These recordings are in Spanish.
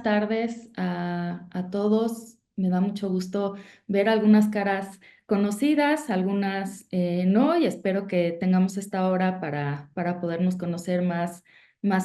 tardes a todos. Me da mucho gusto ver algunas caras conocidas, algunas no, y espero que tengamos esta hora para podernos conocer más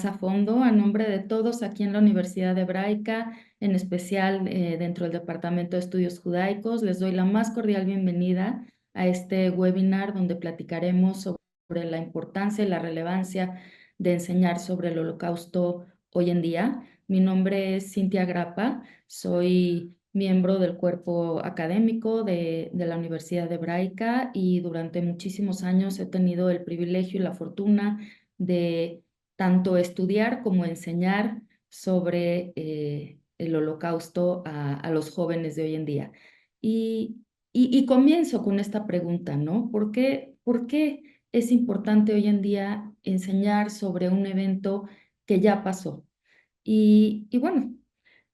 a fondo. A nombre de todos aquí en la Universidad Hebraica, en especial dentro del Departamento de Estudios Judaicos, les doy la más cordial bienvenida a este webinar donde platicaremos sobre la importancia y la relevancia de enseñar sobre el Holocausto hoy en día. Mi nombre es Cintia Grappa, soy miembro del cuerpo académico de la Universidad Hebraica y durante muchísimos años he tenido el privilegio y la fortuna de tanto estudiar como enseñar sobre el Holocausto a los jóvenes de hoy en día. Y comienzo con esta pregunta, ¿no? ¿Por qué es importante hoy en día enseñar sobre un evento que ya pasó? Y bueno,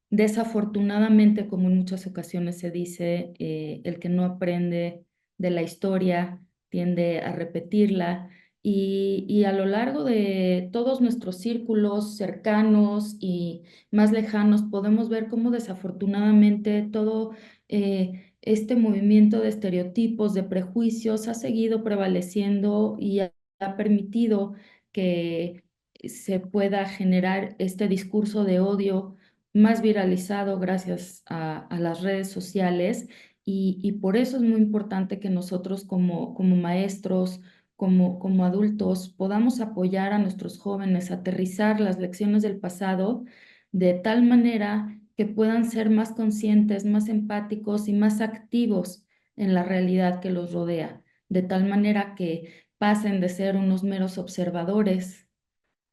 desafortunadamente, como en muchas ocasiones se dice, el que no aprende de la historia tiende a repetirla y a lo largo de todos nuestros círculos cercanos y más lejanos podemos ver cómo desafortunadamente todo este movimiento de estereotipos, de prejuicios ha seguido prevaleciendo y ha permitido que se pueda generar este discurso de odio más viralizado gracias a las redes sociales y por eso es muy importante que nosotros como maestros, como adultos, podamos apoyar a nuestros jóvenes, aterrizar las lecciones del pasado de tal manera que puedan ser más conscientes, más empáticos y más activos en la realidad que los rodea, de tal manera que pasen de ser unos meros observadores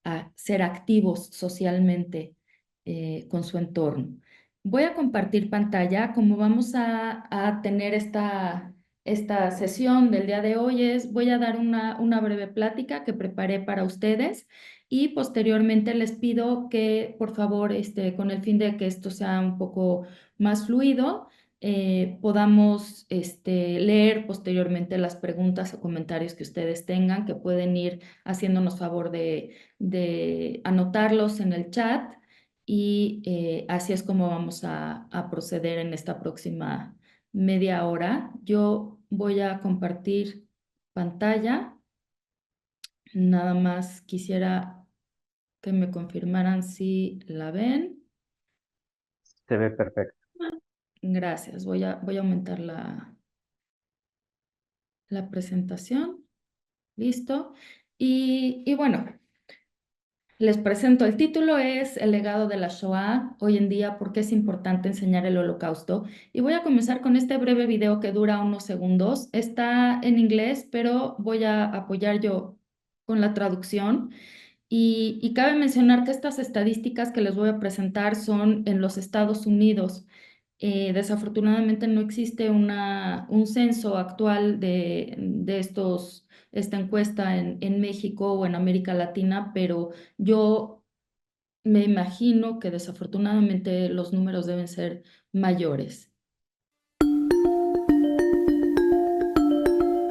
a ser activos socialmente con su entorno. Voy a compartir pantalla. Como vamos a tener esta sesión del día de hoy, voy a dar una breve plática que preparé para ustedes y posteriormente les pido que, por favor, con el fin de que esto sea un poco más fluido, podamos leer posteriormente las preguntas o comentarios que ustedes tengan, que pueden ir haciéndonos favor de anotarlos en el chat y así es como vamos a proceder en esta próxima media hora. Yo voy a compartir pantalla. Nada más quisiera que me confirmaran si la ven. Se ve perfecto. Gracias. Voy a aumentar la presentación. Listo. Y bueno. Les presento, el título es El legado de la Shoah hoy en día, por qué es importante enseñar el Holocausto. Y voy a comenzar con este breve video que dura unos segundos. Está en inglés, pero voy a apoyar yo con la traducción. Y cabe mencionar que estas estadísticas que les voy a presentar son en los Estados Unidos. Desafortunadamente no existe un censo actual de esta encuesta en México o en América Latina, pero yo me imagino que desafortunadamente los números deben ser mayores.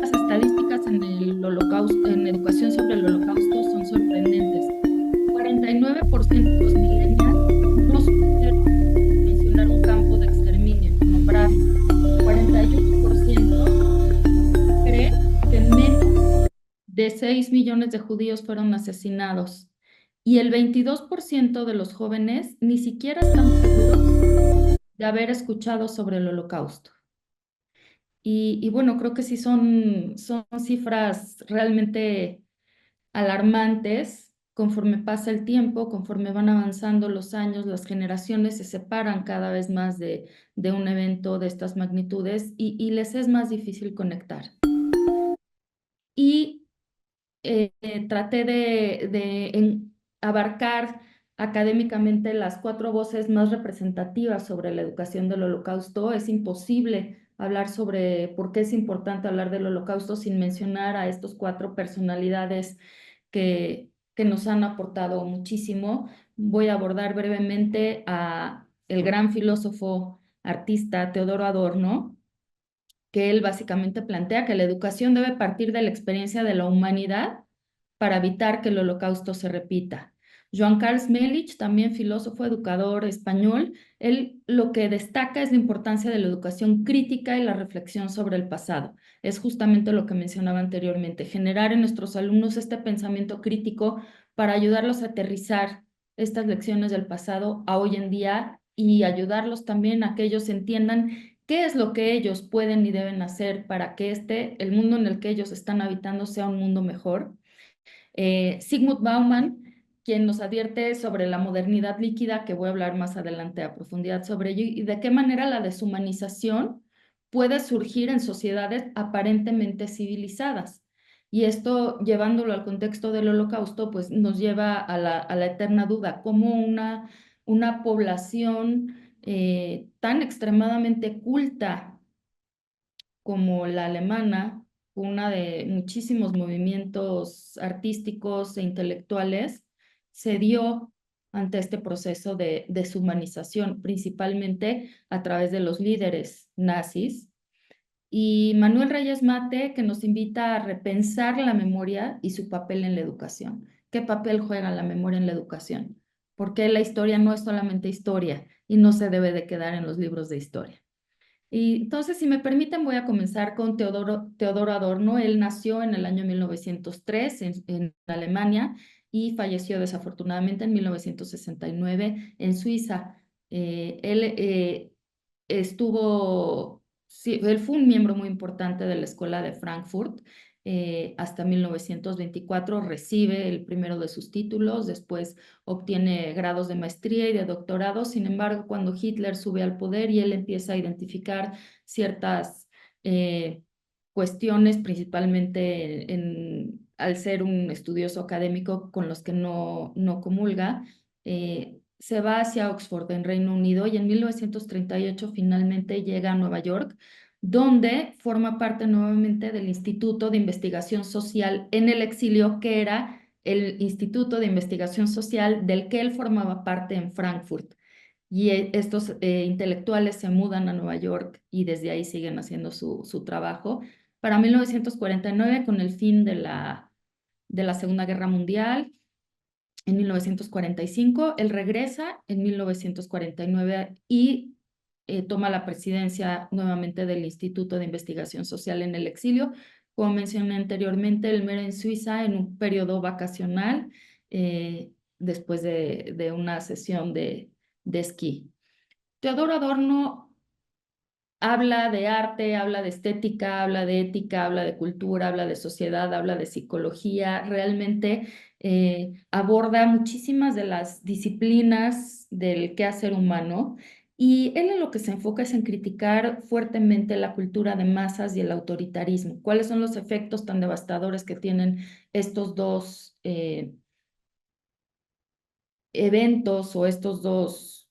Las estadísticas en el Holocausto, en educación sobre el Holocausto son sorprendentes. 49% de los millennials no supieron mencionar un campo de exterminio, nombrarlo. 41% cree que menos de 6 millones de judíos fueron asesinados y el 22% de los jóvenes ni siquiera están seguros de haber escuchado sobre el Holocausto. Y bueno, creo que sí son cifras realmente alarmantes. Conforme pasa el tiempo, conforme van avanzando los años, las generaciones se separan cada vez más de un evento de estas magnitudes y les es más difícil conectar. Y traté de abarcar académicamente las 4 voces más representativas sobre la educación del Holocausto. Es imposible hablar sobre por qué es importante hablar del Holocausto sin mencionar a estos 4 personalidades que nos han aportado muchísimo. Voy a abordar brevemente a el gran filósofo artista Teodoro Adorno, que él básicamente plantea que la educación debe partir de la experiencia de la humanidad para evitar que el holocausto se repita. Joan Carles Melich, también filósofo, educador español, él lo que destaca es la importancia de la educación crítica y la reflexión sobre el pasado. Es justamente lo que mencionaba anteriormente, generar en nuestros alumnos este pensamiento crítico para ayudarlos a aterrizar estas lecciones del pasado a hoy en día y ayudarlos también a que ellos entiendan qué es lo que ellos pueden y deben hacer para que el mundo en el que ellos están habitando sea un mundo mejor. Zygmunt Bauman, quien nos advierte sobre la modernidad líquida, que voy a hablar más adelante a profundidad sobre ello, y de qué manera la deshumanización puede surgir en sociedades aparentemente civilizadas. Y esto, llevándolo al contexto del Holocausto, pues nos lleva a la eterna duda, cómo una población tan extremadamente culta como la alemana, una de muchísimos movimientos artísticos e intelectuales, se dio ante este proceso de deshumanización, principalmente a través de los líderes nazis. Y Manuel Reyes Mate, que nos invita a repensar la memoria y su papel en la educación. ¿Qué papel juega la memoria en la educación? Porque la historia no es solamente historia y no se debe de quedar en los libros de historia. Y entonces, si me permiten, voy a comenzar con Teodoro Adorno. Él nació en el año 1903 en Alemania y falleció desafortunadamente en 1969 en Suiza. Él sí, él fue un miembro muy importante de la Escuela de Frankfurt. Hasta 1924 recibe el primero de sus títulos, después obtiene grados de maestría y de doctorado. Sin embargo, cuando Hitler sube al poder y él empieza a identificar ciertas eh, cuestiones, principalmente al ser un estudioso académico con los que no comulga, se va hacia Oxford, en Reino Unido, y en 1938 finalmente llega a Nueva York, donde forma parte nuevamente del Instituto de Investigación Social en el exilio, que era el Instituto de Investigación Social del que él formaba parte en Frankfurt. Y estos intelectuales se mudan a Nueva York y desde ahí siguen haciendo su trabajo. Para 1949, con el fin de la Segunda Guerra Mundial, en 1945, él regresa en 1949 y toma la presidencia nuevamente del Instituto de Investigación Social en el exilio. Como mencioné anteriormente, él muere en Suiza en un periodo vacacional después de una sesión de esquí. Teodoro Adorno habla de arte, habla de estética, habla de ética, habla de cultura, habla de sociedad, habla de psicología. Realmente aborda muchísimas de las disciplinas del quehacer humano. Y él en lo que se enfoca es en criticar fuertemente la cultura de masas y el autoritarismo. ¿Cuáles son los efectos tan devastadores que tienen estos dos eventos o estos dos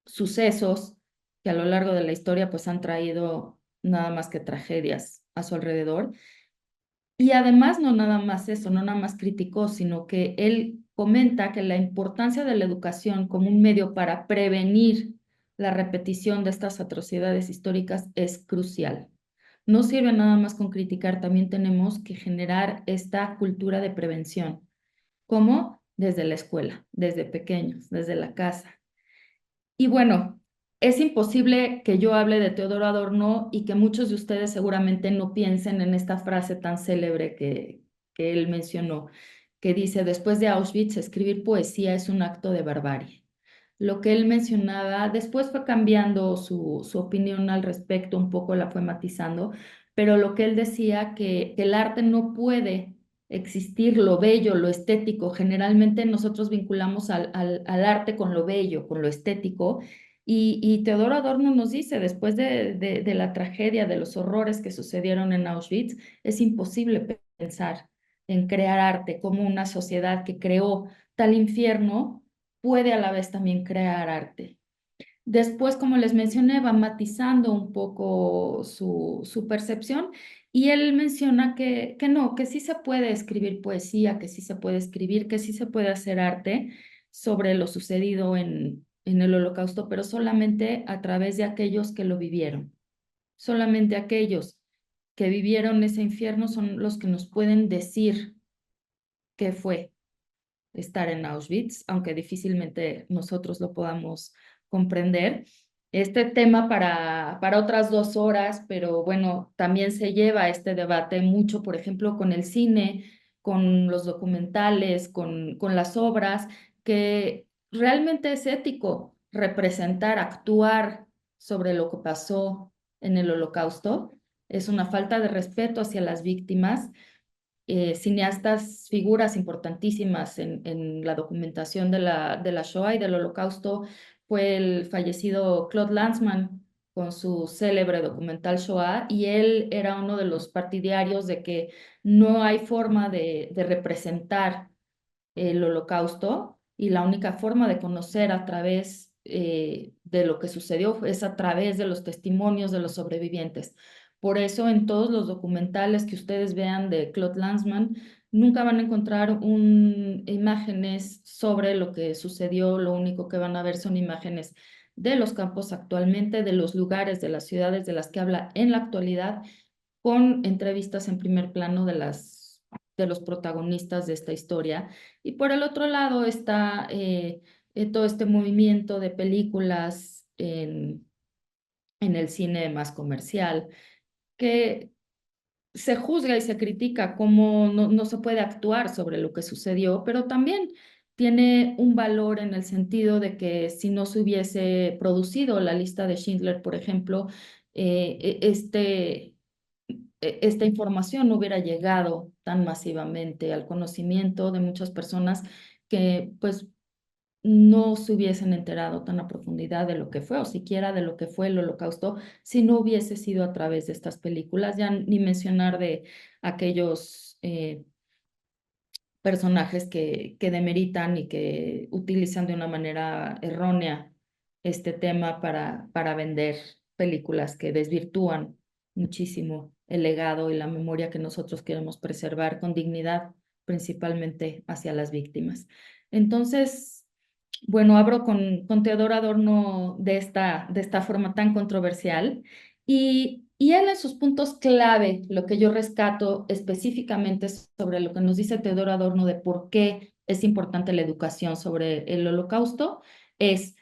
sucesos que a lo largo de la historia pues han traído nada más que tragedias a su alrededor? Y además no nada más eso, no nada más criticó, sino que él comenta que la importancia de la educación como un medio para prevenir la repetición de estas atrocidades históricas es crucial. No sirve nada más con criticar, también tenemos que generar esta cultura de prevención. ¿Cómo? Desde la escuela, desde pequeños, desde la casa. Y bueno, es imposible que yo hable de Teodoro Adorno y que muchos de ustedes seguramente no piensen en esta frase tan célebre que él mencionó, que dice, después de Auschwitz, escribir poesía es un acto de barbarie. Lo que él mencionaba, después fue cambiando su opinión al respecto, un poco la fue matizando, pero lo que él decía que el arte no puede existir lo bello, lo estético. Generalmente nosotros vinculamos al arte con lo bello, con lo estético. Y Teodoro Adorno nos dice, después de la tragedia, de los horrores que sucedieron en Auschwitz, es imposible pensar en crear arte como una sociedad que creó tal infierno puede a la vez también crear arte. Después, como les mencioné, va matizando un poco su percepción y él menciona que no, que sí se puede escribir poesía, que sí se puede escribir, que sí se puede hacer arte sobre lo sucedido en el Holocausto, pero solamente a través de aquellos que lo vivieron. Solamente aquellos que vivieron ese infierno son los que nos pueden decir qué fue. estar en Auschwitz, aunque difícilmente nosotros lo podamos comprender. Este tema para otras 2 horas, pero bueno, también se lleva este debate mucho, por ejemplo, con el cine, con los documentales, con las obras, que realmente es ético representar, actuar sobre lo que pasó en el Holocausto. Es una falta de respeto hacia las víctimas. Cineastas, figuras importantísimas en la documentación de la Shoah y del Holocausto, fue el fallecido Claude Lanzmann con su célebre documental Shoah, y él era uno de los partidarios de que no hay forma de representar el Holocausto, y la única forma de conocer a través de lo que sucedió es a través de los testimonios de los sobrevivientes. Por eso en todos los documentales que ustedes vean de Claude Lanzmann, nunca van a encontrar imágenes sobre lo que sucedió. Lo único que van a ver son imágenes de los campos actualmente, de los lugares, de las ciudades de las que habla en la actualidad, con entrevistas en primer plano de los protagonistas de esta historia. Y por el otro lado está todo este movimiento de películas en el cine más comercial, que se juzga y se critica cómo no se puede actuar sobre lo que sucedió, pero también tiene un valor en el sentido de que si no se hubiese producido la lista de Schindler, por ejemplo, esta información no hubiera llegado tan masivamente al conocimiento de muchas personas, que pues no se hubiesen enterado tan a profundidad de lo que fue, o siquiera de lo que fue el Holocausto, si no hubiese sido a través de estas películas. Ya ni mencionar de aquellos personajes que demeritan y que utilizan de una manera errónea este tema para vender películas que desvirtúan muchísimo el legado y la memoria que nosotros queremos preservar con dignidad, principalmente hacia las víctimas. Entonces, bueno, abro con Teodoro Adorno de esta forma tan controversial, y él en sus puntos clave, lo que yo rescato específicamente sobre lo que nos dice Teodoro Adorno de por qué es importante la educación sobre el Holocausto, es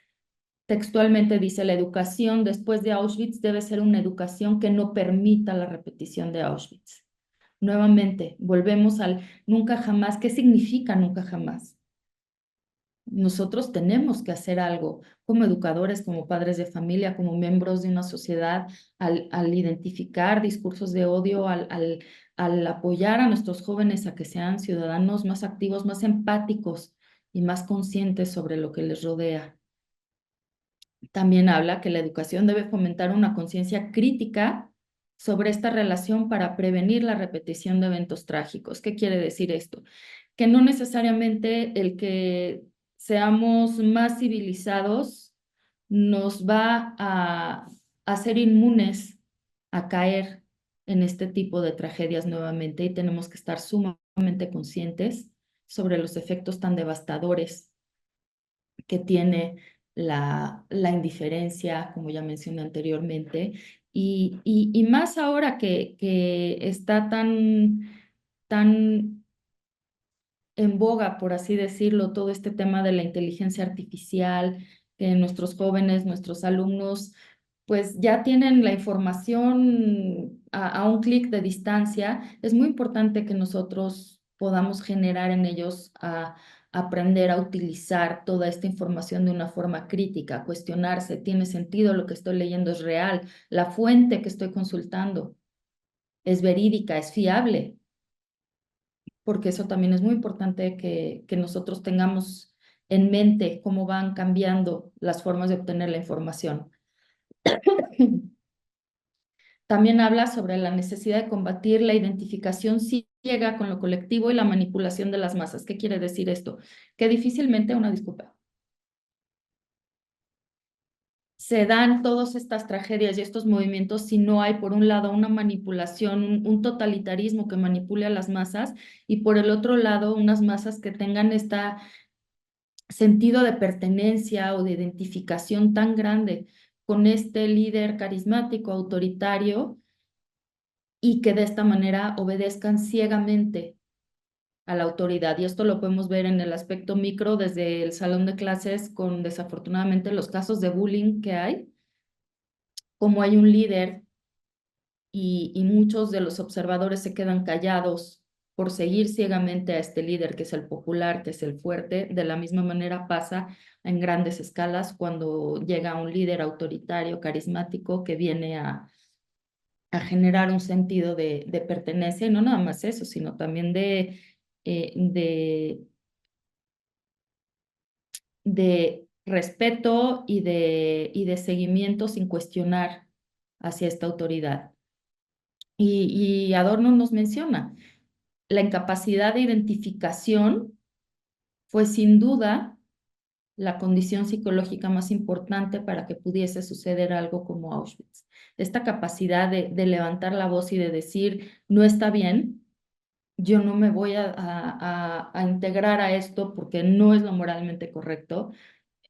textualmente dice: la educación después de Auschwitz debe ser una educación que no permita la repetición de Auschwitz. Nuevamente, volvemos al nunca jamás. ¿Qué significa nunca jamás? Nosotros tenemos que hacer algo como educadores, como padres de familia, como miembros de una sociedad, al identificar discursos de odio, al apoyar a nuestros jóvenes a que sean ciudadanos más activos, más empáticos y más conscientes sobre lo que les rodea. También habla que la educación debe fomentar una conciencia crítica sobre esta relación para prevenir la repetición de eventos trágicos. ¿Qué quiere decir esto? Que no necesariamente el que seamos más civilizados nos va a hacer inmunes a caer en este tipo de tragedias nuevamente, y tenemos que estar sumamente conscientes sobre los efectos tan devastadores que tiene la indiferencia, como ya mencioné anteriormente, y más ahora que está tan en boga, por así decirlo, todo este tema de la inteligencia artificial, que nuestros jóvenes, nuestros alumnos, pues ya tienen la información a un clic de distancia. Es muy importante que nosotros podamos generar en ellos a aprender a utilizar toda esta información de una forma crítica, cuestionarse: ¿tiene sentido lo que estoy leyendo? ¿Es real? ¿La fuente que estoy consultando es verídica? ¿Es fiable? Porque eso también es muy importante que nosotros tengamos en mente cómo van cambiando las formas de obtener la información. También habla sobre la necesidad de combatir la identificación ciega con lo colectivo y la manipulación de las masas. ¿Qué quiere decir esto? Que difícilmente, una disculpa, se dan todas estas tragedias y estos movimientos si no hay, por un lado, una manipulación, un totalitarismo que manipule a las masas, y por el otro lado, unas masas que tengan este sentido de pertenencia o de identificación tan grande con este líder carismático, autoritario, y que de esta manera obedezcan ciegamente a la autoridad. Y esto lo podemos ver en el aspecto micro desde el salón de clases con desafortunadamente los casos de bullying que hay, como hay un líder y muchos de los observadores se quedan callados por seguir ciegamente a este líder que es el popular, que es el fuerte. De la misma manera pasa en grandes escalas cuando llega un líder autoritario, carismático, que viene a generar un sentido de pertenencia, y no nada más eso, sino también eh, de, de respeto y de seguimiento sin cuestionar hacia esta autoridad. Y Adorno nos menciona, la incapacidad de identificación fue sin duda la condición psicológica más importante para que pudiese suceder algo como Auschwitz. Esta capacidad de levantar la voz y de decir, no está bien, yo no me voy a integrar a esto porque no es lo moralmente correcto,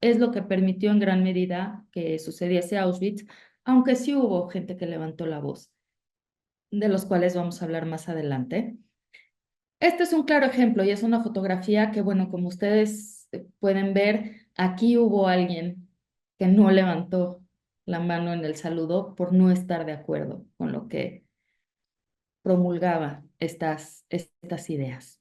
es lo que permitió en gran medida que sucediese Auschwitz, aunque sí hubo gente que levantó la voz, de los cuales vamos a hablar más adelante. Este es un claro ejemplo y es una fotografía que, bueno, como ustedes pueden ver, aquí hubo alguien que no levantó la mano en el saludo por no estar de acuerdo con lo que promulgaba estas ideas.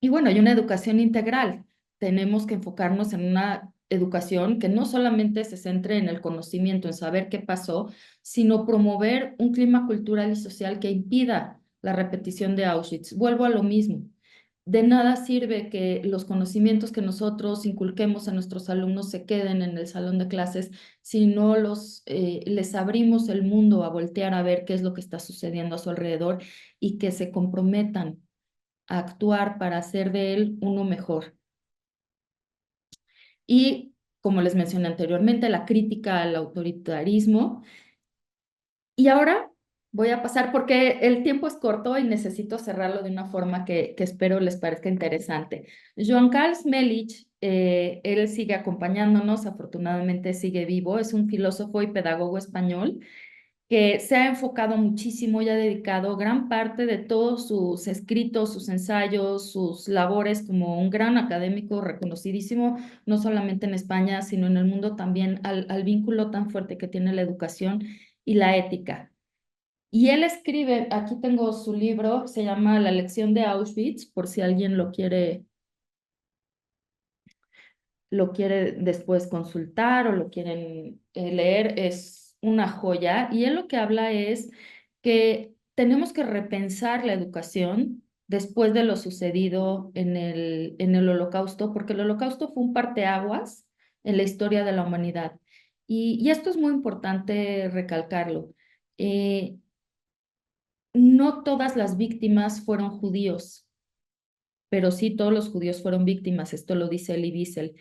Y bueno, hay una educación integral. Tenemos que enfocarnos en una educación que no solamente se centre en el conocimiento, en saber qué pasó, sino promover un clima cultural y social que impida la repetición de Auschwitz. Vuelvo a lo mismo. De nada sirve que los conocimientos que nosotros inculquemos a nuestros alumnos se queden en el salón de clases si no les abrimos el mundo a voltear a ver qué es lo que está sucediendo a su alrededor y que se comprometan a actuar para hacer de él uno mejor. Y como les mencioné anteriormente, la crítica al autoritarismo. Y ahora voy a pasar, porque el tiempo es corto y necesito cerrarlo de una forma que espero les parezca interesante. Joan Carles Melich, él sigue acompañándonos, afortunadamente sigue vivo, es un filósofo y pedagogo español que se ha enfocado muchísimo y ha dedicado gran parte de todos sus escritos, sus ensayos, sus labores como un gran académico reconocidísimo, no solamente en España, sino en el mundo también, al vínculo tan fuerte que tiene la educación y la ética. Y él escribe, aquí tengo su libro, se llama La lección de Auschwitz, por si alguien lo quiere después consultar o lo quieren leer, es una joya. Y él lo que habla es que tenemos que repensar la educación después de lo sucedido en el Holocausto, porque el Holocausto fue un parteaguas en la historia de la humanidad. Y esto es muy importante recalcarlo. Eh, no todas las víctimas fueron judíos, pero sí todos los judíos fueron víctimas, esto lo dice Elie Wiesel.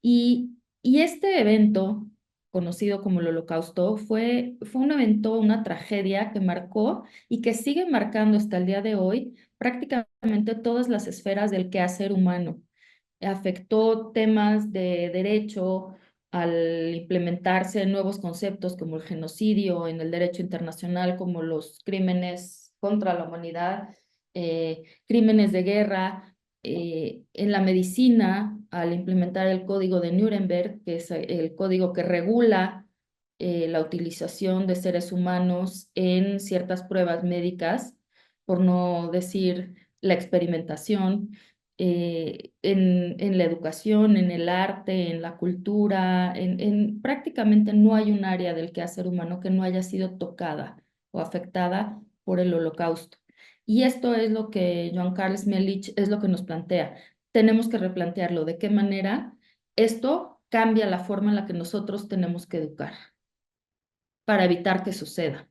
Y este evento, conocido como el Holocausto, fue un evento, una tragedia que marcó y que sigue marcando hasta el día de hoy prácticamente todas las esferas del quehacer humano. Afectó temas de derecho al implementarse nuevos conceptos como el genocidio en el derecho internacional, como los crímenes contra la humanidad, crímenes de guerra, en la medicina, al implementar el código de Nuremberg, que es el código que regula la utilización de seres humanos en ciertas pruebas médicas, por no decir la experimentación, en la educación, en el arte, en la cultura, prácticamente no hay un área del quehacer humano que no haya sido tocada o afectada por el Holocausto. Y esto es lo que Joan Carles Melich es lo que nos plantea. Tenemos que replantearlo. ¿De qué manera esto cambia la forma en la que nosotros tenemos que educar para evitar que suceda?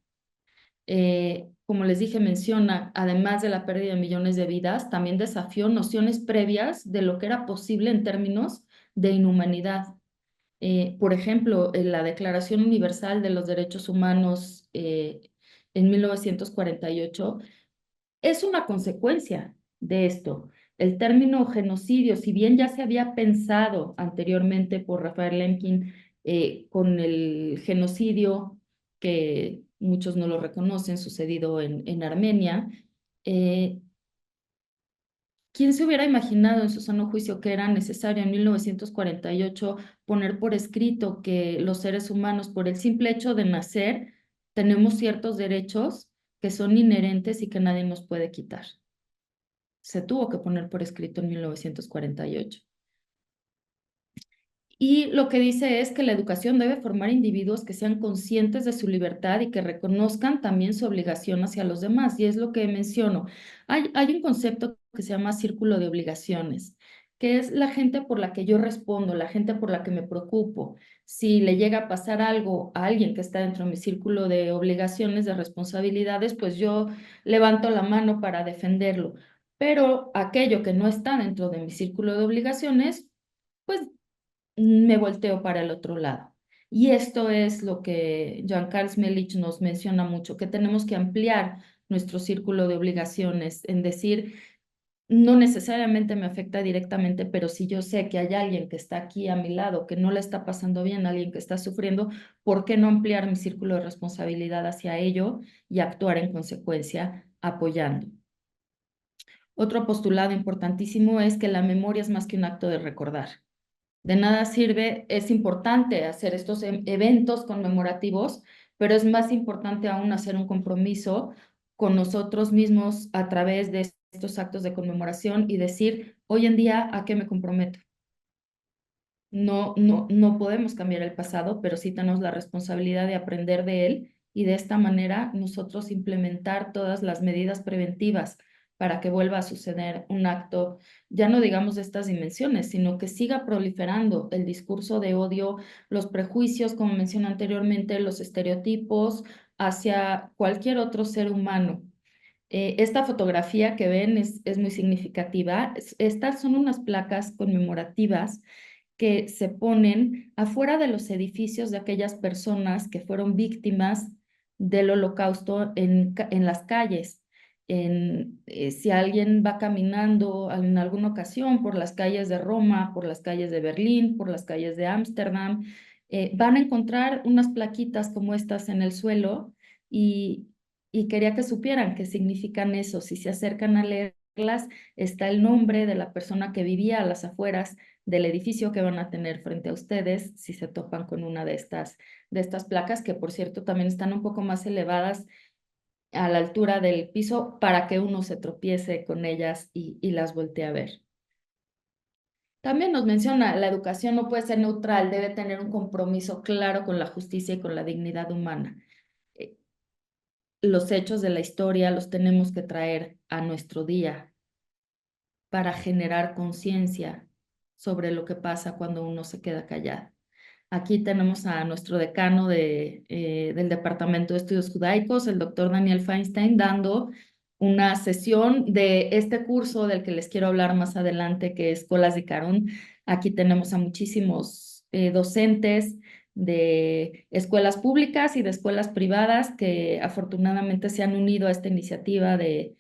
Como les dije, menciona, además de la pérdida de millones de vidas, también desafió nociones previas de lo que era posible en términos de inhumanidad. Por ejemplo, en la Declaración Universal de los Derechos Humanos en 1948 es una consecuencia de esto. El término genocidio, si bien ya se había pensado anteriormente por Rafael Lemkin con el genocidio, que muchos no lo reconocen, sucedido en Armenia, eh, ¿Quién se hubiera imaginado en su sano juicio que era necesario en 1948 poner por escrito que los seres humanos, por el simple hecho de nacer, tenemos ciertos derechos que son inherentes y que nadie nos puede quitar? Se tuvo que poner por escrito en 1948. Y lo que dice es que la educación debe formar individuos que sean conscientes de su libertad y que reconozcan también su obligación hacia los demás. Y es lo que menciono. Hay un concepto que se llama círculo de obligaciones, que es la gente por la que yo respondo, la gente por la que me preocupo. Si le llega a pasar algo a alguien que está dentro de mi círculo de obligaciones, de responsabilidades, pues yo levanto la mano para defenderlo. Pero aquello que no está dentro de mi círculo de obligaciones, pues me volteo para el otro lado. Y esto es lo que Jean-Carl Smelich nos menciona mucho, que tenemos que ampliar nuestro círculo de obligaciones, en decir, no necesariamente me afecta directamente, pero si yo sé que hay alguien que está aquí a mi lado, que no le está pasando bien, alguien que está sufriendo, ¿por qué no ampliar mi círculo de responsabilidad hacia ello y actuar en consecuencia apoyando? Otro postulado importantísimo es que la memoria es más que un acto de recordar. De nada sirve, es importante hacer estos eventos conmemorativos, pero es más importante aún hacer un compromiso con nosotros mismos a través de estos actos de conmemoración y decir, hoy en día, ¿a qué me comprometo? No podemos cambiar el pasado, pero sí tenemos la responsabilidad de aprender de él y de esta manera nosotros implementar todas las medidas preventivas para que vuelva a suceder un acto, ya no digamos de estas dimensiones, sino que siga proliferando el discurso de odio, los prejuicios, como mencioné anteriormente, los estereotipos hacia cualquier otro ser humano. Esta fotografía que ven es muy significativa. Estas son unas placas conmemorativas que se ponen afuera de los edificios de aquellas personas que fueron víctimas del holocausto en las calles. Si alguien va caminando en alguna ocasión por las calles de Roma, por las calles de Berlín, por las calles de Ámsterdam, van a encontrar unas plaquitas como estas en el suelo y, y quería que supieran qué significan eso. Si se acercan a leerlas, está el nombre de la persona que vivía a las afueras del edificio que van a tener frente a ustedes si se topan con una de estas placas, que por cierto también están un poco más elevadas a la altura del piso para que uno se tropiece con ellas y las voltee a ver. También nos menciona, la educación no puede ser neutral, debe tener un compromiso claro con la justicia y con la dignidad humana. Los hechos de la historia los tenemos que traer a nuestro día para generar conciencia sobre lo que pasa cuando uno se queda callado. Aquí tenemos a nuestro decano del Departamento de Estudios Judaicos, el doctor Daniel Feinstein, dando una sesión de este curso del que les quiero hablar más adelante, que es Colas de Carón. Aquí tenemos a muchísimos docentes de escuelas públicas y de escuelas privadas que afortunadamente se han unido a esta iniciativa de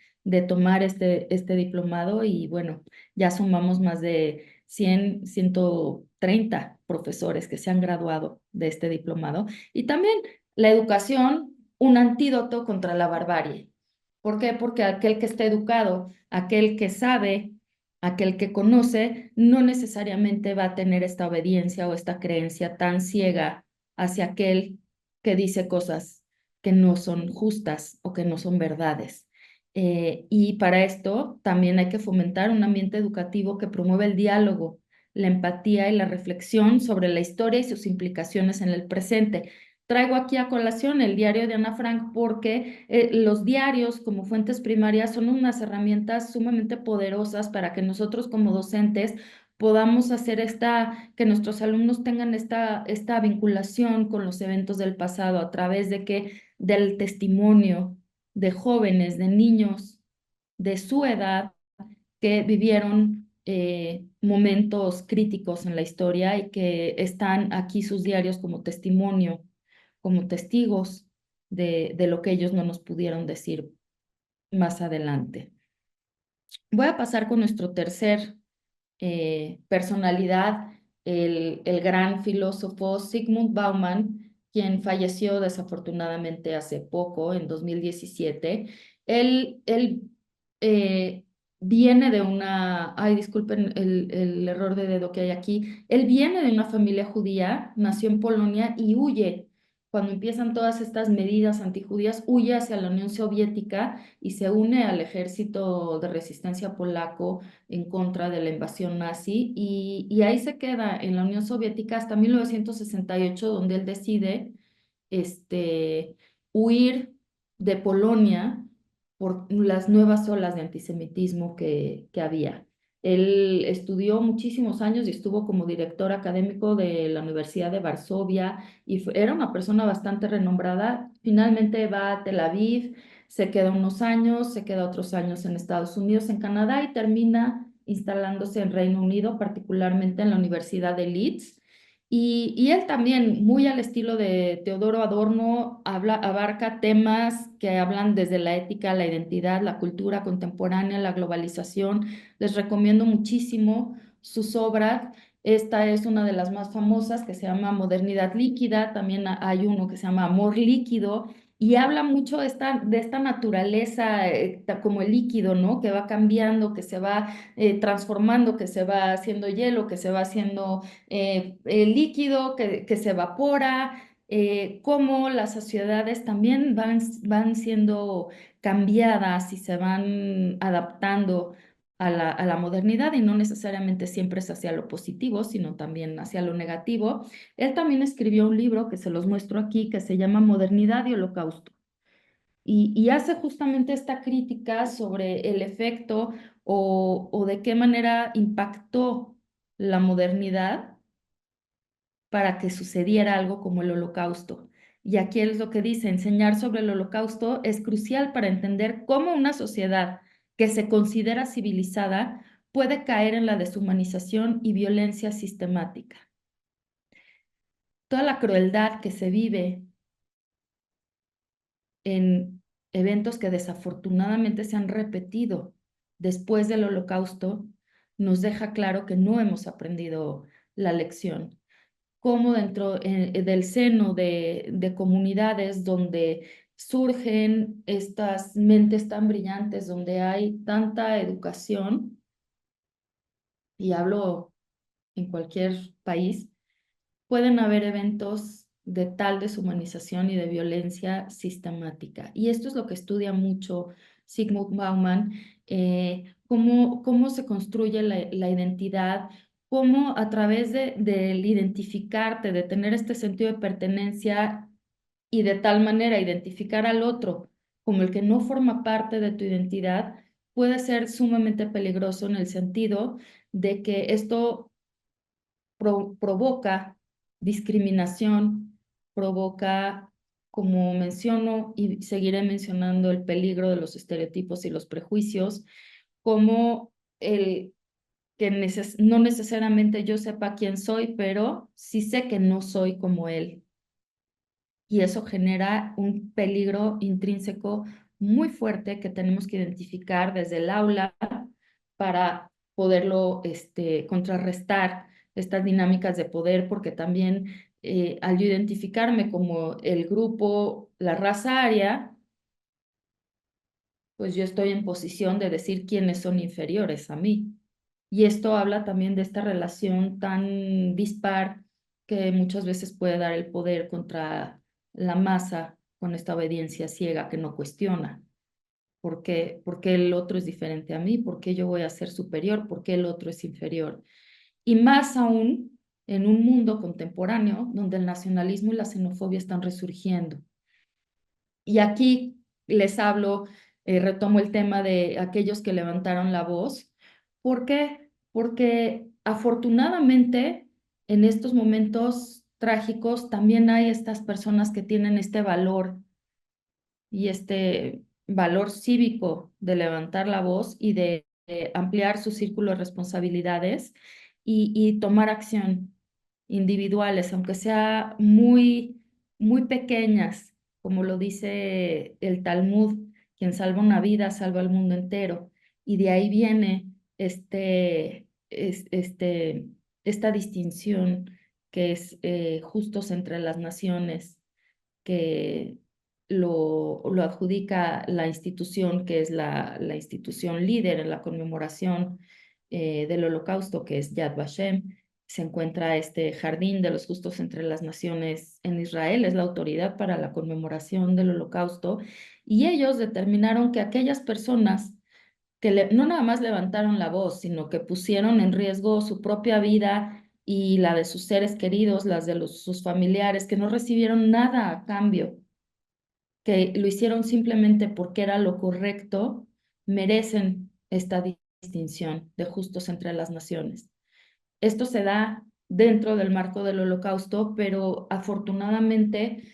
tomar este diplomado y bueno, ya sumamos más de 130 profesores que se han graduado de este diplomado. Y también la educación, un antídoto contra la barbarie. ¿Por qué? Porque aquel que está educado, aquel que sabe, aquel que conoce, no necesariamente va a tener esta obediencia o esta creencia tan ciega hacia aquel que dice cosas que no son justas o que no son verdades. Y para esto también hay que fomentar un ambiente educativo que promueva el diálogo, la empatía y la reflexión sobre la historia y sus implicaciones en el presente. Traigo aquí a colación el diario de Ana Frank porque los diarios como fuentes primarias son unas herramientas sumamente poderosas para que nosotros como docentes podamos hacer que nuestros alumnos tengan esta vinculación con los eventos del pasado a través del testimonio de jóvenes, de niños de su edad que vivieron momentos críticos en la historia y que están aquí sus diarios como testimonio, como testigos de lo que ellos no nos pudieron decir más adelante. Voy a pasar con nuestro tercer personalidad, el gran filósofo Zygmunt Bauman, quien falleció desafortunadamente hace poco, en 2017. Él viene de una, ay, disculpen el error de dedo que hay aquí, él viene de una familia judía, nació en Polonia y huye. Cuando empiezan todas estas medidas antijudías, huye hacia la Unión Soviética y se une al ejército de resistencia polaco en contra de la invasión nazi y ahí se queda en la Unión Soviética hasta 1968, donde él decide este, huir de Polonia por las nuevas olas de antisemitismo que había. Él estudió muchísimos años y estuvo como director académico de la Universidad de Varsovia y era una persona bastante renombrada. Finalmente va a Tel Aviv, se queda unos años, se queda otros años en Estados Unidos, en Canadá y termina instalándose en Reino Unido, particularmente en la Universidad de Leeds. Y él también, muy al estilo de Teodoro Adorno, abarca temas que hablan desde la ética, la identidad, la cultura contemporánea, la globalización. Les recomiendo muchísimo sus obras. Esta es una de las más famosas que se llama Modernidad Líquida. También hay uno que se llama Amor Líquido y habla mucho de esta naturaleza como el líquido, ¿no? Que va cambiando, que se va transformando, que se va haciendo hielo, que se va haciendo el líquido que se evapora, cómo las sociedades también van siendo cambiadas y se van adaptando a la modernidad y no necesariamente siempre es hacia lo positivo, sino también hacia lo negativo. Él también escribió un libro que se los muestro aquí, que se llama Modernidad y Holocausto. Y hace justamente esta crítica sobre el efecto o de qué manera impactó la modernidad para que sucediera algo como el holocausto. Y aquí es lo que dice, enseñar sobre el holocausto es crucial para entender cómo una sociedad que se considera civilizada puede caer en la deshumanización y violencia sistemática. Toda la crueldad que se vive en eventos que desafortunadamente se han repetido después del holocausto nos deja claro que no hemos aprendido la lección cómo dentro del seno de comunidades donde surgen estas mentes tan brillantes, donde hay tanta educación, y hablo en cualquier país, pueden haber eventos de tal deshumanización y de violencia sistemática. Y esto es lo que estudia mucho Sigmund Bauman, cómo se construye la identidad, cómo a través del identificarte, de tener este sentido de pertenencia y de tal manera identificar al otro como el que no forma parte de tu identidad, puede ser sumamente peligroso en el sentido de que esto provoca discriminación, provoca, como menciono y seguiré mencionando, el peligro de los estereotipos y los prejuicios, como el que no necesariamente yo sepa quién soy, pero sí sé que no soy como él. Y eso genera un peligro intrínseco muy fuerte que tenemos que identificar desde el aula para poderlo contrarrestar estas dinámicas de poder, porque también al yo identificarme como el grupo, la raza aria, pues yo estoy en posición de decir quiénes son inferiores a mí. Y esto habla también de esta relación tan dispar que muchas veces puede dar el poder contra la masa con esta obediencia ciega que no cuestiona. ¿Por qué el otro es diferente a mí? ¿Por qué yo voy a ser superior? ¿Por qué el otro es inferior? Y más aún en un mundo contemporáneo donde el nacionalismo y la xenofobia están resurgiendo. Y aquí les hablo, retomo el tema de aquellos que levantaron la voz. ¿Por qué? Porque afortunadamente en estos momentos trágicos también hay estas personas que tienen este valor y este valor cívico de levantar la voz y de ampliar su círculo de responsabilidades y tomar acción individuales, aunque sea muy pequeñas, como lo dice el Talmud, quien salva una vida salva al mundo entero. Y de ahí viene esta distinción que es justos entre las naciones, que lo adjudica la institución que es la institución líder en la conmemoración del Holocausto, que es Yad Vashem. Se encuentra este Jardín de los Justos entre las Naciones en Israel, es la autoridad para la conmemoración del Holocausto, y ellos determinaron que aquellas personas que no nada más levantaron la voz, sino que pusieron en riesgo su propia vida y la de sus seres queridos, las de sus familiares, que no recibieron nada a cambio, que lo hicieron simplemente porque era lo correcto, merecen esta distinción de justos entre las naciones. Esto se da dentro del marco del Holocausto, pero afortunadamente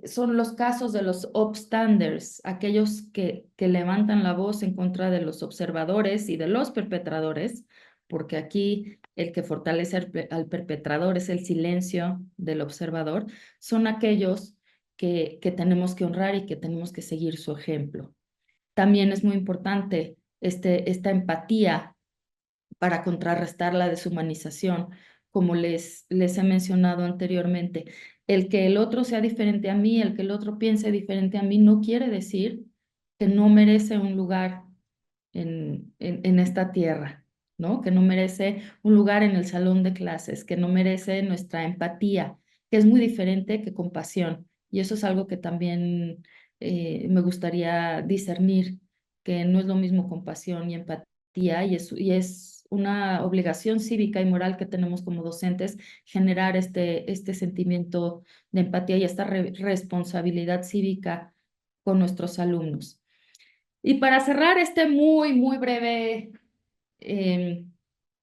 son los casos de los upstanders, aquellos que levantan la voz en contra de los observadores y de los perpetradores, porque aquí el que fortalece al perpetrador es el silencio del observador, son aquellos que tenemos que honrar y que tenemos que seguir su ejemplo. También es muy importante esta empatía para contrarrestar la deshumanización, como les he mencionado anteriormente. El que el otro sea diferente a mí, el que el otro piense diferente a mí, no quiere decir que no merece un lugar en esta tierra, ¿no? Que no merece un lugar en el salón de clases, que no merece nuestra empatía, que es muy diferente que compasión. Y eso es algo que también me gustaría discernir, que no es lo mismo compasión y empatía, y es una obligación cívica y moral que tenemos como docentes generar este sentimiento de empatía y esta responsabilidad cívica con nuestros alumnos. Y para cerrar este muy breve eh,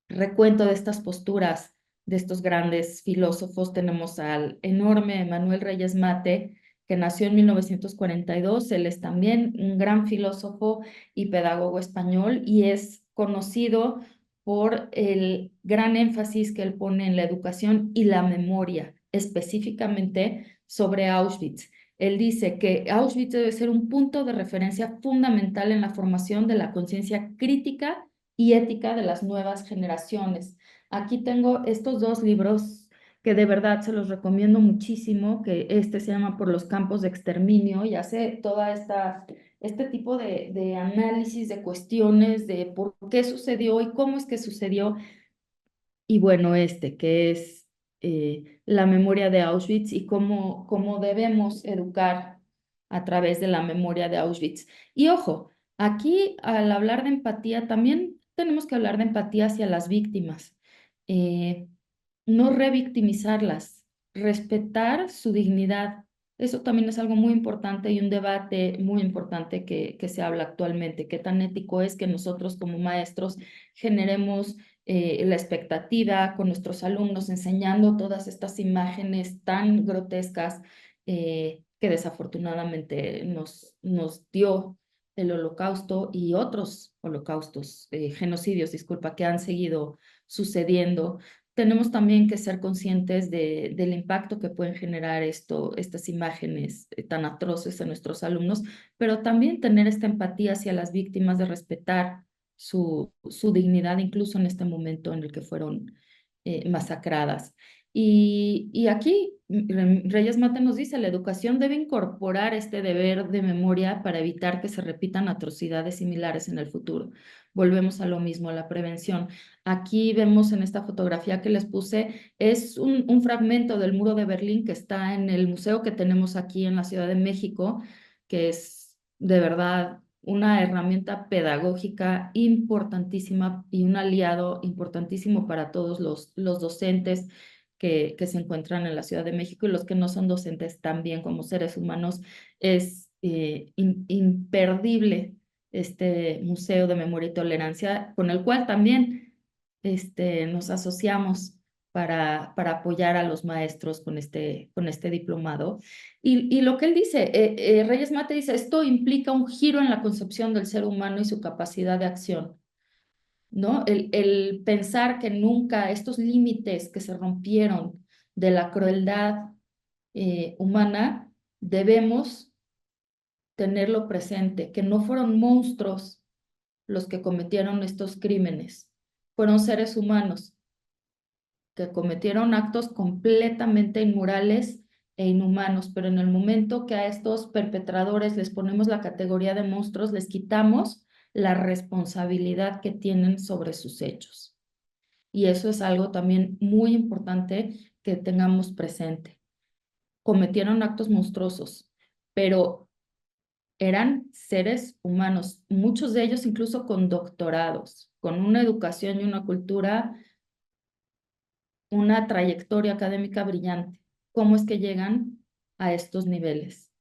recuento de estas posturas de estos grandes filósofos, tenemos al enorme Manuel Reyes Mate, que nació en 1942. Él es también un gran filósofo y pedagogo español y es conocido por el gran énfasis que él pone en la educación y la memoria, específicamente sobre Auschwitz. Él dice que Auschwitz debe ser un punto de referencia fundamental en la formación de la conciencia crítica y ética de las nuevas generaciones. Aquí tengo estos dos libros que de verdad se los recomiendo muchísimo, que este se llama Por los campos de exterminio y hace toda este tipo de análisis de cuestiones de por qué sucedió y cómo es que sucedió. Y bueno, que es la memoria de Auschwitz y cómo debemos educar a través de la memoria de Auschwitz. Y ojo, aquí al hablar de empatía, también tenemos que hablar de empatía hacia las víctimas. Eh, no revictimizarlas, respetar su dignidad. Eso también es algo muy importante y un debate muy importante que se habla actualmente. ¿Qué tan ético es que nosotros como maestros generemos la expectativa con nuestros alumnos, enseñando todas estas imágenes tan grotescas que desafortunadamente nos dio el holocausto y otros holocaustos, genocidios, disculpa, que han seguido sucediendo? Tenemos también que ser conscientes del impacto que pueden generar estas imágenes tan atroces en nuestros alumnos, pero también tener esta empatía hacia las víctimas, de respetar su dignidad, incluso en este momento en el que fueron masacradas. Y aquí Reyes Mate nos dice, la educación debe incorporar este deber de memoria para evitar que se repitan atrocidades similares en el futuro. Volvemos a lo mismo, a la prevención. Aquí vemos en esta fotografía que les puse, es un fragmento del muro de Berlín que está en el museo que tenemos aquí en la Ciudad de México, que es de verdad una herramienta pedagógica importantísima y un aliado importantísimo para todos los docentes que se encuentran en la Ciudad de México y los que no son docentes también como seres humanos. Es imperdible este Museo de Memoria y Tolerancia, con el cual también nos asociamos para apoyar a los maestros con este diplomado. Y lo que él dice, Reyes Mate dice, esto implica un giro en la concepción del ser humano y su capacidad de acción, ¿no? El pensar que nunca estos límites que se rompieron de la crueldad humana, debemos tenerlo presente, que no fueron monstruos los que cometieron estos crímenes, fueron seres humanos que cometieron actos completamente inmorales e inhumanos, pero en el momento que a estos perpetradores les ponemos la categoría de monstruos, les quitamos la responsabilidad que tienen sobre sus hechos. Y eso es algo también muy importante que tengamos presente. Cometieron actos monstruosos, pero eran seres humanos, muchos de ellos incluso con doctorados, con una educación y una cultura, una trayectoria académica brillante. ¿Cómo es que llegan a estos niveles?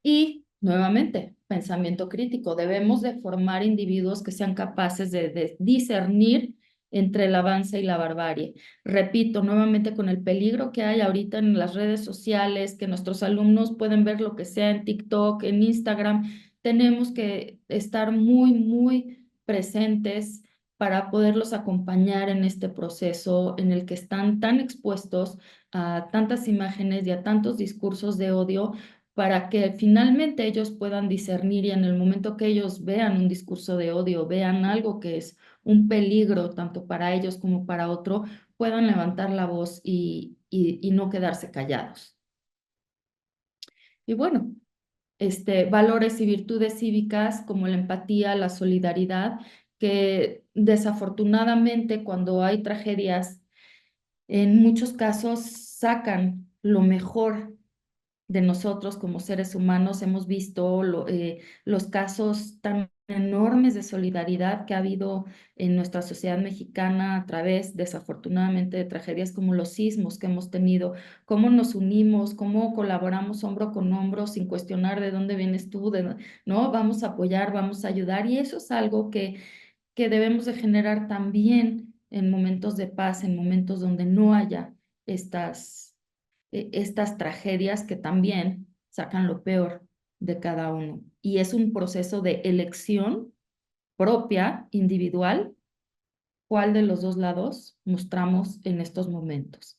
Y nuevamente, pensamiento crítico. Debemos de formar individuos que sean capaces de discernir entre el avance y la barbarie. Repito, nuevamente con el peligro que hay ahorita en las redes sociales, que nuestros alumnos pueden ver lo que sea en TikTok, en Instagram, tenemos que estar muy, muy presentes para poderlos acompañar en este proceso en el que están tan expuestos a tantas imágenes y a tantos discursos de odio, para que finalmente ellos puedan discernir y en el momento que ellos vean un discurso de odio, vean algo que es un peligro tanto para ellos como para otro, puedan levantar la voz y no quedarse callados. Y bueno, valores y virtudes cívicas como la empatía, la solidaridad, que desafortunadamente cuando hay tragedias, en muchos casos sacan lo mejor de nosotros como seres humanos. Hemos visto los casos tan enormes de solidaridad que ha habido en nuestra sociedad mexicana a través, desafortunadamente, de tragedias como los sismos que hemos tenido, cómo nos unimos, cómo colaboramos hombro con hombro sin cuestionar de dónde vienes tú, ¿no? Vamos a apoyar, vamos a ayudar y eso es algo que debemos de generar también en momentos de paz, en momentos donde no haya estas tragedias que también sacan lo peor de cada uno. Y es un proceso de elección propia, individual, cuál de los dos lados mostramos en estos momentos.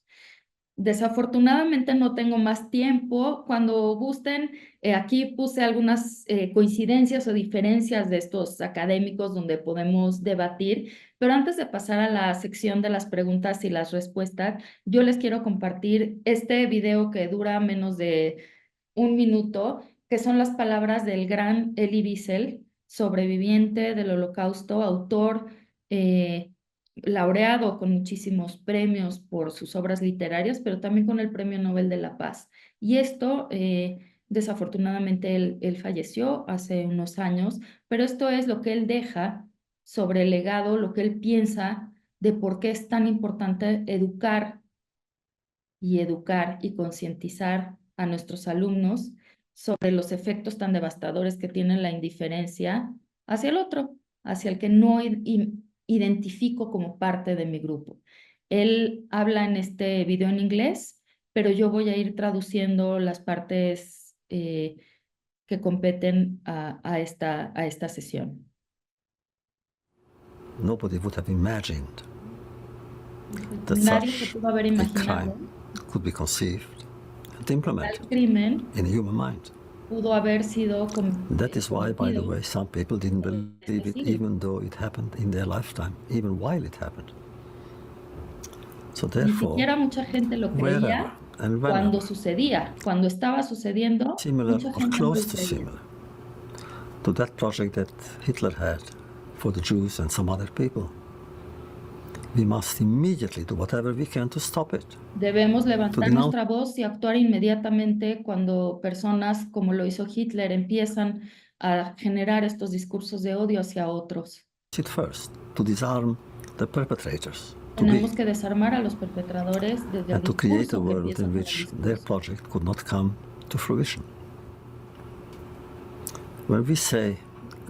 Desafortunadamente no tengo más tiempo. Cuando gusten, aquí puse algunas coincidencias o diferencias de estos académicos donde podemos debatir, pero antes de pasar a la sección de las preguntas y las respuestas, yo les quiero compartir este video que dura menos de un minuto, que son las palabras del gran Elie Wiesel, sobreviviente del Holocausto, autor laureado con muchísimos premios por sus obras literarias, pero también con el Premio Nobel de la Paz. Y esto, desafortunadamente, él falleció hace unos años, pero esto es lo que él deja sobre el legado, lo que él piensa de por qué es tan importante educar y concientizar a nuestros alumnos sobre los efectos tan devastadores que tiene la indiferencia hacia el otro, hacia el que no identifico como parte de mi grupo. Él habla en este video en inglés, pero yo voy a ir traduciendo las partes que competen a esta sesión. Nobody would have imagined that Nadie se such pudo haber a imaginado crime could be conceived and tal implemented crimen in a human mind. pudo haber sido That is why, by the cometido. way, some people didn't believe it, even though it happened in their lifetime, even while it happened. So Ni therefore, siquiera mucha gente lo wherever creía and cuando whenever, sucedía, cuando estaba sucediendo, similar mucha or gente no lo close to creía. similar to that project that Hitler had for the Jews and some other people, we must immediately do whatever we can to stop it. Debemos levantar denounce- nuestra voz y actuar inmediatamente cuando personas como lo hizo Hitler empiezan a generar estos discursos de odio hacia otros. It first, to disarm the perpetrators, to Tenemos be, que desarmar a los perpetradores desde el and to create a discurso que world empieza in con el which their discurso. project could not come to fruition. When we say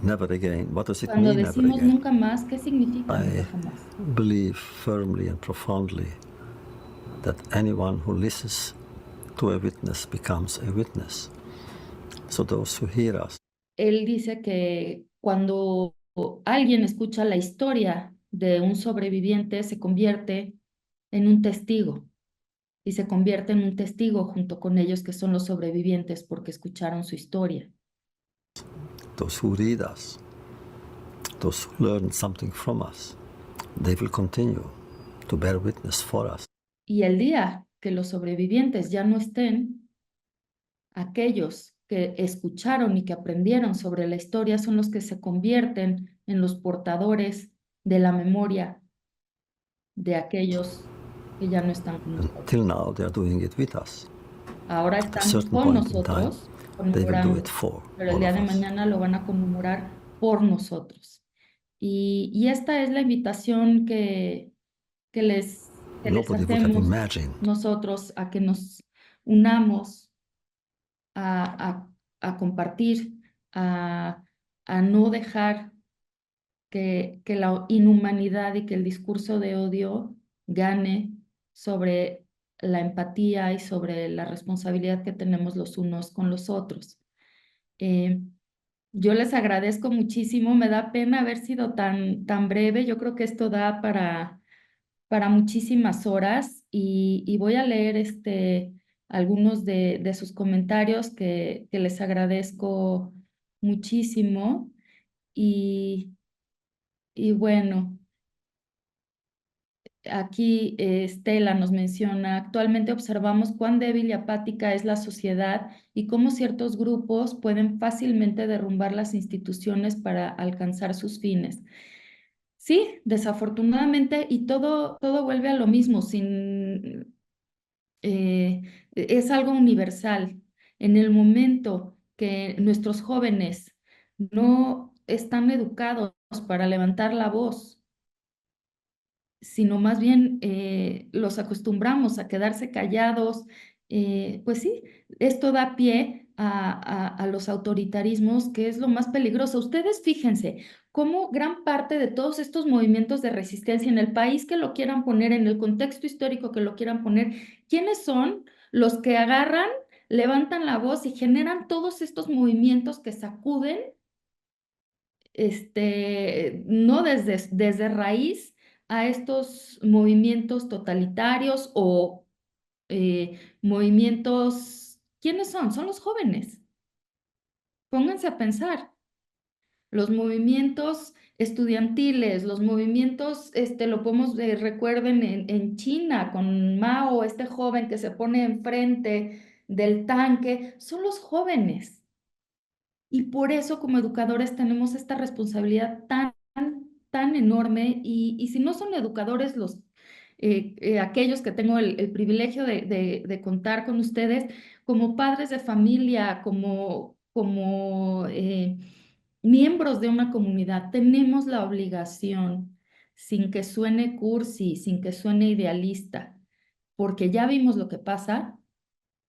never again, what does it Cuando mean, never decimos again? nunca más, ¿qué significa I nunca jamás? believe firmly and profoundly that anyone who listens to a witness becomes a witness. So those who hear us Él dice que cuando alguien escucha la historia de un sobreviviente, se convierte en un testigo y se convierte en un testigo junto con ellos que son los sobrevivientes porque escucharon su historia. those who read us, those who learn something from us, they will continue to bear witness for us. Y el día que los sobrevivientes ya no estén, aquellos que escucharon y que aprendieron sobre la historia son los que se convierten en los portadores de la memoria de aquellos que ya no están con nosotros. Until now, they are doing it with us. Ahora At a están certain con point in time, nosotros they will do it conmemorando, for pero el all día of de us. mañana lo van a conmemorar por nosotros. Y esta es la invitación que les Nobody would have hacemos imagined nosotros a que nos unamos a compartir, a no dejar que la inhumanidad y que el discurso de odio gane sobre la empatía y sobre la responsabilidad que tenemos los unos con los otros. Yo les agradezco muchísimo, me da pena haber sido tan breve, yo creo que esto da para muchísimas horas y voy a leer algunos de sus comentarios que les agradezco muchísimo y bueno. Aquí Estela nos menciona, actualmente observamos cuán débil y apática es la sociedad y cómo ciertos grupos pueden fácilmente derrumbar las instituciones para alcanzar sus fines. Sí, desafortunadamente, y todo vuelve a lo mismo, es algo universal. En el momento que nuestros jóvenes no están educados para levantar la voz, sino más bien los acostumbramos a quedarse callados. Pues sí, esto da pie a los autoritarismos, que es lo más peligroso. Ustedes fíjense cómo gran parte de todos estos movimientos de resistencia en el país que lo quieran poner, en el contexto histórico que lo quieran poner, ¿quiénes son los que agarran, levantan la voz y generan todos estos movimientos que sacuden no desde raíz a estos movimientos totalitarios o movimientos? ¿Quiénes son? Son los jóvenes. Pónganse a pensar. Los movimientos estudiantiles, los movimientos, lo podemos, recuerden en China con Mao, este joven que se pone enfrente del tanque, son los jóvenes. Y por eso como educadores tenemos esta responsabilidad tan enorme y si no son educadores aquellos que tengo el privilegio de contar con ustedes, como padres de familia, como miembros de una comunidad, tenemos la obligación, sin que suene cursi, sin que suene idealista, porque ya vimos lo que pasa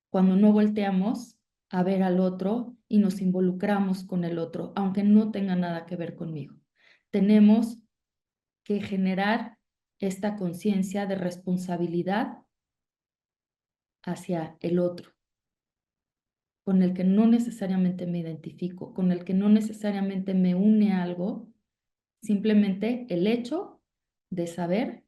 cuando no volteamos a ver al otro y nos involucramos con el otro, aunque no tenga nada que ver conmigo. Tenemos que generar esta conciencia de responsabilidad hacia el otro, con el que no necesariamente me identifico, con el que no necesariamente me une a algo, simplemente el hecho de saber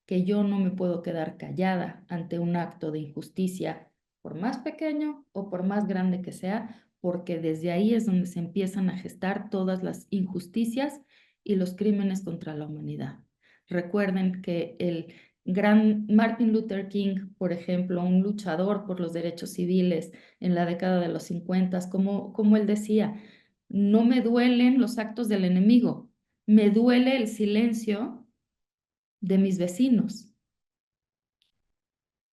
que yo no me puedo quedar callada ante un acto de injusticia, por más pequeño o por más grande que sea, porque desde ahí es donde se empiezan a gestar todas las injusticias y los crímenes contra la humanidad. Recuerden que el gran Martin Luther King, por ejemplo, un luchador por los derechos civiles en la década de los 50, como él decía, no me duelen los actos del enemigo, me duele el silencio de mis vecinos.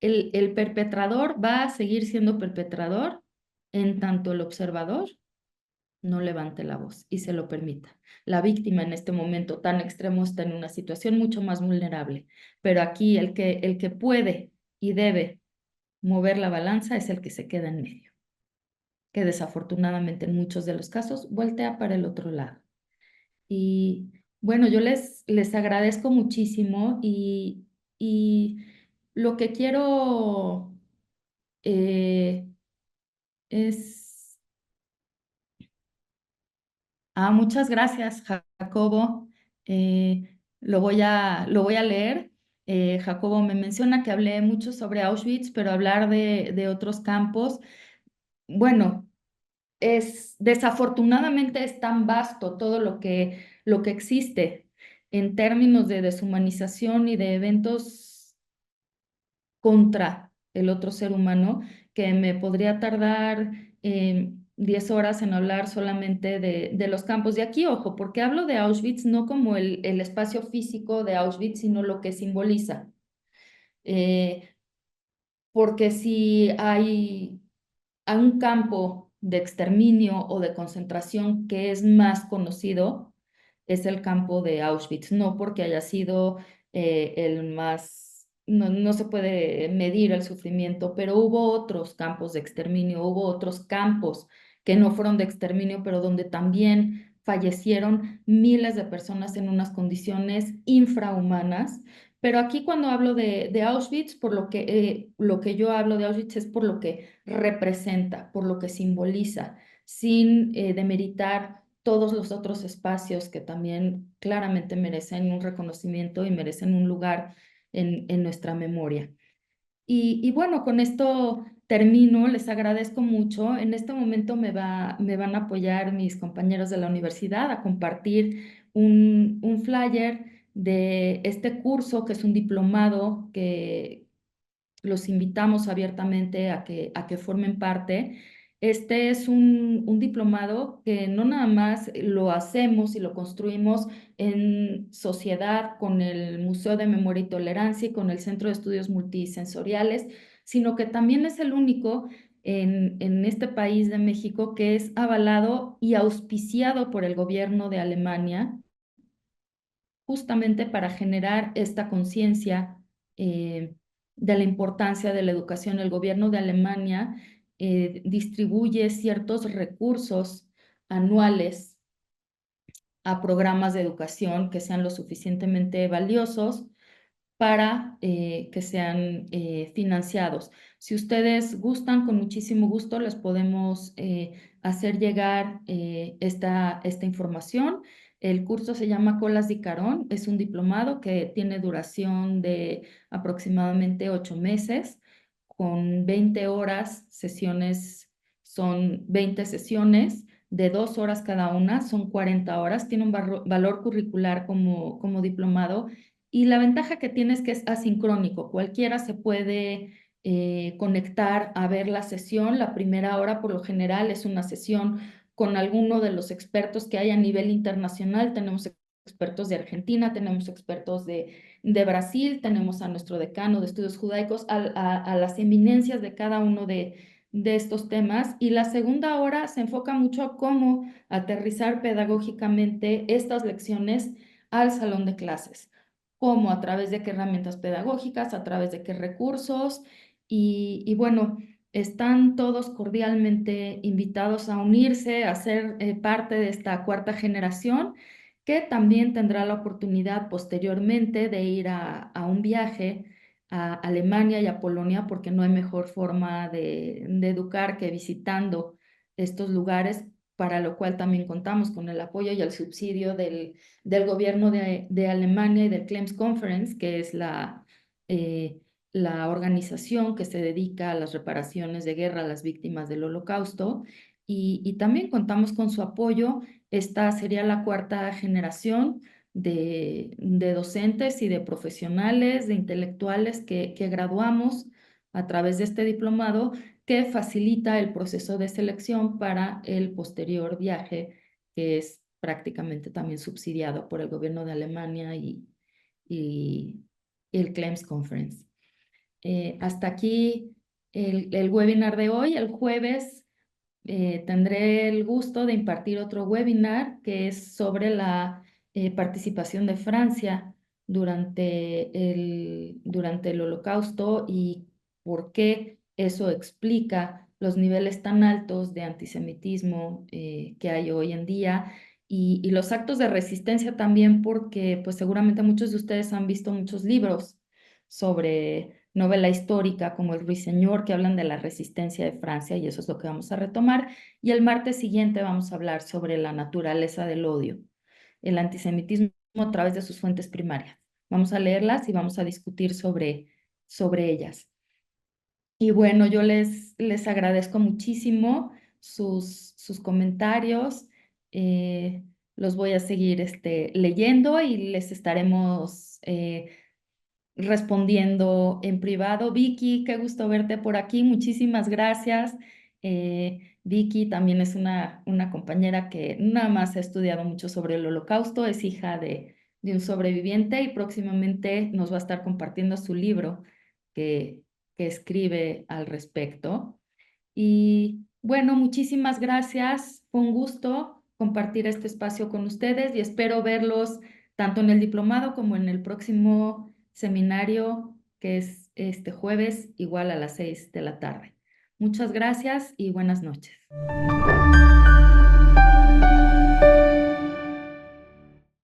El perpetrador va a seguir siendo perpetrador en tanto el observador no levante la voz y se lo permita. La víctima en este momento tan extremo está en una situación mucho más vulnerable, pero aquí el que puede y debe mover la balanza es el que se queda en medio, que desafortunadamente en muchos de los casos voltea para el otro lado. Y bueno, yo les agradezco muchísimo y lo que quiero es... muchas gracias, Jacobo. Lo voy a leer. Jacobo me menciona que hablé mucho sobre Auschwitz, pero hablar de otros campos, bueno, desafortunadamente es tan vasto todo lo que existe en términos de deshumanización y de eventos contra el otro ser humano, que me podría tardar 10 horas en hablar solamente de los campos de aquí, ojo, porque hablo de Auschwitz no como el espacio físico de Auschwitz, sino lo que simboliza. Eh, Porque si hay un campo de exterminio o de concentración que es más conocido, es el campo de Auschwitz, no porque haya sido el más, no se puede medir el sufrimiento, pero hubo otros campos de exterminio, hubo otros campos que no fueron de exterminio, pero donde también fallecieron miles de personas en unas condiciones infrahumanas. Pero aquí cuando hablo de Auschwitz, por lo que yo hablo de Auschwitz es por lo que representa, por lo que simboliza, sin demeritar todos los otros espacios que también claramente merecen un reconocimiento y merecen un lugar en nuestra memoria. Y bueno, con esto termino, les agradezco mucho. En este momento me van a apoyar mis compañeros de la universidad a compartir un flyer de este curso, que es un diplomado que los invitamos abiertamente a que formen parte. Este es un diplomado que no nada más lo hacemos y lo construimos en sociedad con el Museo de Memoria y Tolerancia y con el Centro de Estudios Multisensoriales, sino que también es el único en este país de México que es avalado y auspiciado por el gobierno de Alemania justamente para generar esta conciencia de la importancia de la educación. El gobierno de Alemania distribuye ciertos recursos anuales a programas de educación que sean lo suficientemente valiosos para que sean financiados. Si ustedes gustan, con muchísimo gusto les podemos hacer llegar esta información. El curso se llama Colas di Carón, es un diplomado que tiene duración de aproximadamente 8 meses, con 20 horas, son 20 sesiones de 2 horas cada una, son 40 horas, tiene un valor curricular como diplomado y la ventaja que tiene es que es asincrónico. Cualquiera se puede conectar a ver la sesión. La primera hora, por lo general, es una sesión con alguno de los expertos que hay a nivel internacional. Tenemos expertos de Argentina, tenemos expertos de Brasil, tenemos a nuestro decano de estudios judaicos, a las eminencias de cada uno de estos temas. Y la segunda hora se enfoca mucho a cómo aterrizar pedagógicamente estas lecciones al salón de clases, cómo, a través de qué herramientas pedagógicas, a través de qué recursos. Y bueno, están todos cordialmente invitados a unirse, a ser parte de esta cuarta generación, que también tendrá la oportunidad posteriormente de ir a un viaje a Alemania y a Polonia, porque no hay mejor forma de educar que visitando estos lugares, para lo cual también contamos con el apoyo y el subsidio del gobierno de Alemania y del Klems Conference, que es la organización que se dedica a las reparaciones de guerra a las víctimas del Holocausto. Y también contamos con su apoyo. Esta sería la cuarta generación de docentes y de profesionales, de intelectuales que graduamos a través de este diplomado, que facilita el proceso de selección para el posterior viaje, que es prácticamente también subsidiado por el gobierno de Alemania y el Klems Conference. Hasta aquí el webinar de hoy. El jueves tendré el gusto de impartir otro webinar que es sobre la participación de Francia durante el Holocausto y por qué eso explica los niveles tan altos de antisemitismo que hay hoy en día y los actos de resistencia también, porque pues seguramente muchos de ustedes han visto muchos libros sobre novela histórica como El Ruiseñor, que hablan de la resistencia de Francia, y eso es lo que vamos a retomar. Y el martes siguiente vamos a hablar sobre la naturaleza del odio, el antisemitismo a través de sus fuentes primarias. Vamos a leerlas y vamos a discutir sobre ellas. Y bueno, yo les agradezco muchísimo sus comentarios. Los voy a seguir leyendo y les estaremos respondiendo en privado. Vicky, qué gusto verte por aquí, muchísimas gracias. Vicky también es una compañera que nada más ha estudiado mucho sobre el Holocausto, es hija de un sobreviviente y próximamente nos va a estar compartiendo su libro que, que escribe al respecto. Y bueno, muchísimas gracias. Fue un gusto compartir este espacio con ustedes y espero verlos tanto en el diplomado como en el próximo seminario que es este jueves, igual a las 6 de la tarde. Muchas gracias y buenas noches.